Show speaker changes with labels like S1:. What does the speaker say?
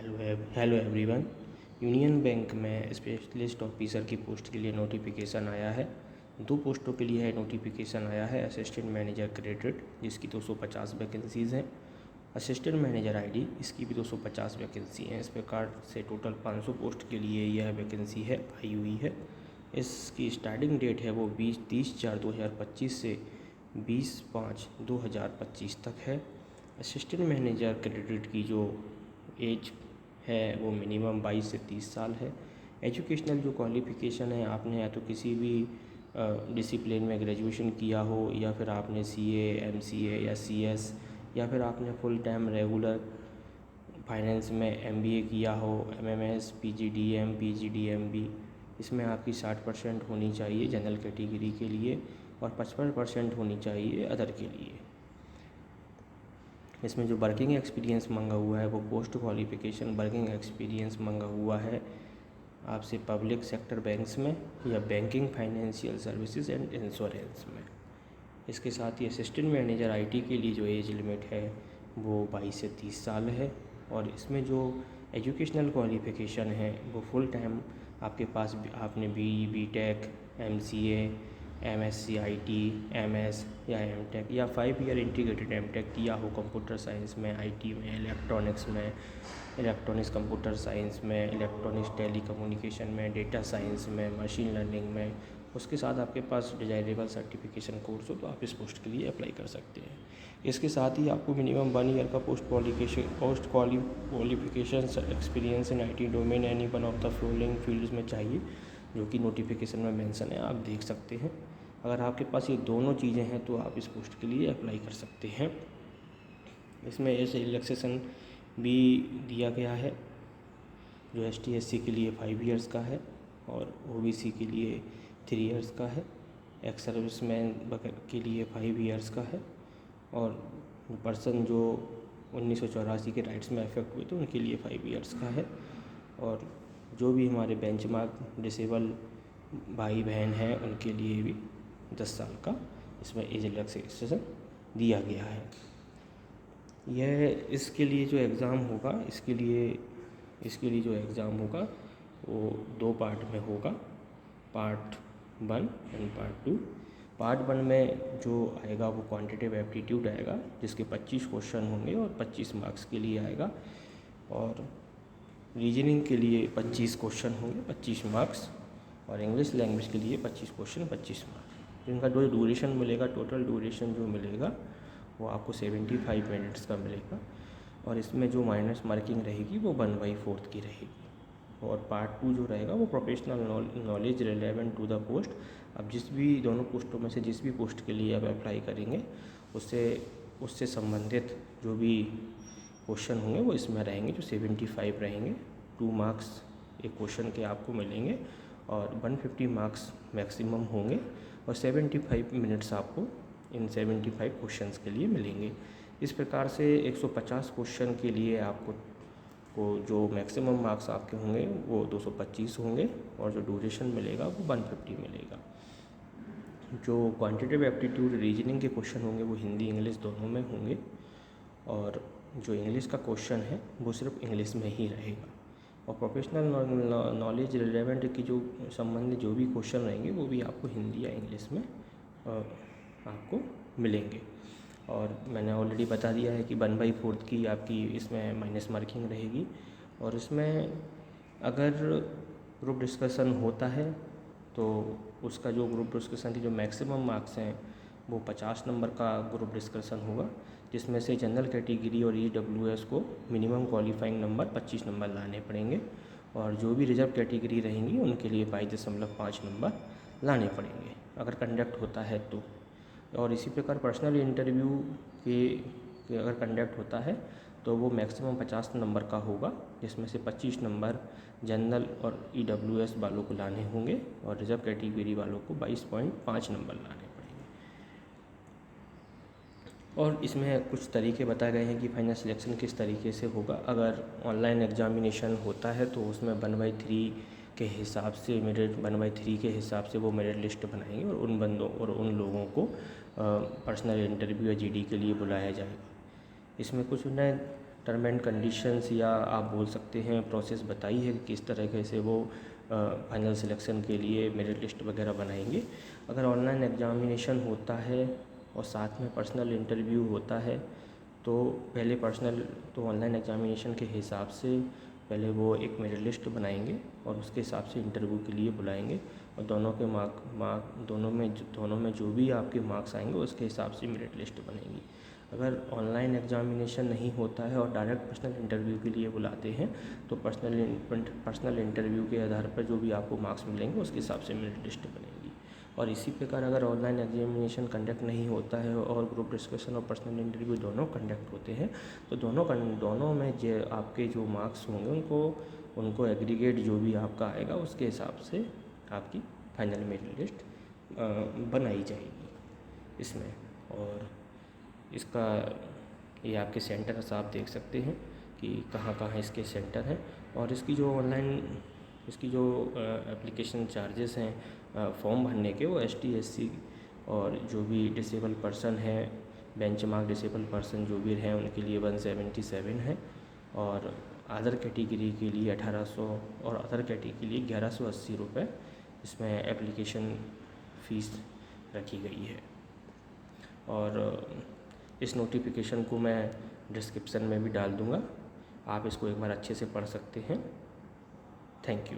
S1: Hello everyone. Union bank में specialist officer की post के लिए नोटिफिकेशन आया है। 2 पोस्टों के लिए नोटिफिकेशन आया है। असिस्टेंट मैनेजर क्रेडिट जिसकी 250 वैकेंसीज़ हैं। असिस्टेंट मैनेजर आईडी इसकी भी 250 वैकेंसी हैं। इस प्रकार से टोटल 500 पोस्ट के लिए यह वैकेंसी आई हुई है। इसकी स्टार्टिंग डेट है वो 30/4/2025 से 20/5/2025 तक है। असिस्टेंट मैनेजर क्रेडिट की जो एज है वो मिनिमम 22 से 30 साल है। एजुकेशनल जो क्वालिफ़िकेशन है, आपने या तो किसी भी डिसिप्लिन में ग्रेजुएशन किया हो, या फिर आपने सीए, एमसीए या सीएस, या फिर आपने फुल टाइम रेगुलर फाइनेंस में एमबीए किया हो, एमएमएस, पीजीडीएम, पीजीडीएमबी। इसमें आपकी 60% होनी चाहिए जनरल कैटेगरी के लिए और 55% होनी चाहिए अदर के लिए। इसमें जो वर्किंग एक्सपीरियंस मांगा हुआ है वो पोस्ट क्वालिफ़िकेशन वर्किंग एक्सपीरियंस मांगा हुआ है आपसे पब्लिक सेक्टर बैंक्स में या banking, financial services and insurance में। इसके साथ ही असिस्टेंट मैनेजर आईटी के लिए जो एज लिमिट है वो 22 से 30 साल है। और इसमें जो एजुकेशनल क्वालिफ़िकेशन है वो फुल टाइम आपके पास आपने BTech, MCA, MSc IT, MS या एमटेक या 5 ईयर इंटीग्रेटेड एमटेक किया हो कंप्यूटर साइंस में, आईटी में, इलेक्ट्रॉनिक्स में, इलेक्ट्रॉनिक्स कंप्यूटर साइंस में, इलेक्ट्रॉनिक्स टेलीकम्युनिकेशन में, डेटा साइंस में, मशीन लर्निंग में। उसके साथ आपके पास डिजायरेबल सर्टिफिकेशन कोर्स हो तो आप इस पोस्ट के लिए अप्लाई कर सकते हैं। इसके साथ ही आपको मिनिमम 1 ईयर का post qualification experience in IT domain any one of the following fields में चाहिए, जो कि नोटिफिकेशन में मेंशन है, आप देख सकते हैं। अगर आपके पास ये दोनों चीज़ें हैं तो आप इस पोस्ट के लिए अप्लाई कर सकते हैं। इसमें एज रिलैक्सेशन भी दिया गया है, जो एसटी एससी के लिए 5 ईयर्स का है और ओबीसी के लिए 3 ईयर्स का है, एक्स सर्विसमैन के लिए 5 ईयर्स का है, और पर्सन जो 1984 के राइट्स में अफेक्ट हुए थे उनके लिए 5 ईयर्स का है। और जो भी हमारे बेंचमार्क डिसेबल भाई बहन हैं उनके लिए भी 10 साल का इसमें एज रिलैक्सेशन दिया गया है। यह इसके लिए जो एग्ज़ाम होगा इसके लिए जो एग्ज़ाम होगा वो 2 पार्ट में होगा, पार्ट 1 एंड पार्ट 2। पार्ट 1 में जो आएगा वो क्वांटिटेटिव एप्टीट्यूड आएगा, जिसके 25 क्वेश्चन होंगे और 25 मार्क्स के लिए आएगा। और रीजनिंग के लिए 25 क्वेश्चन होंगे, 25 मार्क्स, और इंग्लिश लैंग्वेज के लिए 25 क्वेश्चन, 25 मार्क्स। जिनका जो ड्यूरेशन मिलेगा, टोटल ड्यूरेशन जो मिलेगा वो आपको 75 मिनट्स का मिलेगा। और इसमें जो माइनस मार्किंग रहेगी वो 1/4 की रहेगी। और पार्ट 2 जो रहेगा वो professional knowledge relevant to the post. अब जिस भी दोनों पोस्टों में से जिस भी पोस्ट के लिए आप अप्लाई करेंगे उससे संबंधित जो भी क्वेश्चन होंगे वो इसमें रहेंगे, जो 75 रहेंगे। 2 मार्क्स एक क्वेश्चन के आपको मिलेंगे और 150 मार्क्स मैक्सिमम होंगे, और 75 मिनट्स आपको इन 75 क्वेश्चंस के लिए मिलेंगे। इस प्रकार से 150 क्वेश्चन के लिए आपको जो मैक्सिमम मार्क्स आपके होंगे वो 225 होंगे, और जो ड्यूरेशन मिलेगा वो 150 मिलेगा। जो क्वांटिटेटिव एप्टीट्यूड रीजनिंग के क्वेश्चन होंगे वो हिंदी इंग्लिश दोनों में होंगे, और जो इंग्लिश का क्वेश्चन है वो सिर्फ इंग्लिश में ही रहेगा। और प्रोफेशनल नॉलेज रिलेवेंट की जो संबंधित जो भी क्वेश्चन रहेंगे वो भी आपको हिंदी या इंग्लिश में आपको मिलेंगे। और मैंने ऑलरेडी बता दिया है कि 1/4 की आपकी इसमें माइनस मार्किंग रहेगी। और इसमें अगर ग्रुप डिस्कशन होता है तो उसका जो ग्रुप डिस्कशन की जो मैक्सिमम मार्क्स हैं वो 50 नंबर का ग्रुप डिस्कशन होगा, जिसमें से जनरल कैटेगरी और ईडब्ल्यूएस को मिनिमम क्वालिफाइंग नंबर 25 नंबर लाने पड़ेंगे, और जो भी रिजर्व कैटेगरी रहेंगी उनके लिए 22.5 नंबर लाने पड़ेंगे अगर कंडक्ट होता है तो। और इसी प्रकार पर्सनल इंटरव्यू के अगर कंडक्ट होता है तो वो मैक्सिमम 50 नंबर का होगा, जिसमें से 25 नंबर जनरल और ईडब्ल्यूएस वालों को लाने होंगे, और रिजर्व कैटेगरी वालों को 22.5 नंबर लाने पड़ेंगे। और इसमें कुछ तरीके बताए गए हैं कि फाइनल सिलेक्शन किस तरीके से होगा। अगर ऑनलाइन एग्जामिनेशन होता है तो उसमें 1/3 के हिसाब से मेरिट 1/3 के हिसाब से वो मेरिट लिस्ट बनाएंगे, और उन बंदों और उन लोगों को पर्सनल इंटरव्यू या जीडी के लिए बुलाया जाएगा। इसमें कुछ नए टर्म एंड कंडीशंस या आप बोल सकते हैं प्रोसेस बताई है कि किस तरीके से वो फाइनल सिलेक्शन के लिए मेरिट लिस्ट वगैरह बनाएंगे। अगर ऑनलाइन एग्जामिनेशन होता है और साथ में पर्सनल इंटरव्यू होता है तो पहले तो ऑनलाइन एग्जामिनेशन के हिसाब से पहले वो एक मेरिट लिस्ट बनाएंगे और उसके हिसाब से इंटरव्यू के लिए बुलाएंगे और दोनों में जो भी आपके मार्क्स आएंगे उसके हिसाब से मेरिट लिस्ट बनेगी। अगर ऑनलाइन एग्जामिनेशन नहीं होता है और डायरेक्ट पर्सनल इंटरव्यू के लिए बुलाते हैं तो पर्सनल इंटरव्यू के आधार पर जो भी आपको मार्क्स मिलेंगे उसके हिसाब से मेरिट लिस्ट बनेगी। और इसी प्रकार अगर ऑनलाइन एग्जामिनेशन कंडक्ट नहीं होता है और ग्रुप डिस्कशन और पर्सनल इंटरव्यू दोनों कंडक्ट होते हैं तो दोनों में जो आपके जो मार्क्स होंगे उनको एग्रीगेट जो भी आपका आएगा उसके हिसाब से आपकी फाइनल मेरिट लिस्ट बनाई जाएगी इसमें। और इसका ये आपके सेंटर्स आप देख सकते हैं कि कहाँ कहाँ इसके सेंटर हैं। और इसकी जो एप्लीकेशन चार्जेस हैं फॉर्म भरने के वो ST SC और जो भी डिसेबल पर्सन है बेंचमार्क डिसेबल पर्सन जो भी हैं उनके लिए 177 है और अदर कैटेगरी के लिए 1800 और अदर कैटेगरी के लिए 1180 रुपये इसमें एप्लीकेशन फ़ीस रखी गई है। और इस नोटिफिकेशन को मैं डिस्क्रिप्शन में भी डाल दूँगा, आप इसको एक बार अच्छे से पढ़ सकते हैं। Thank you.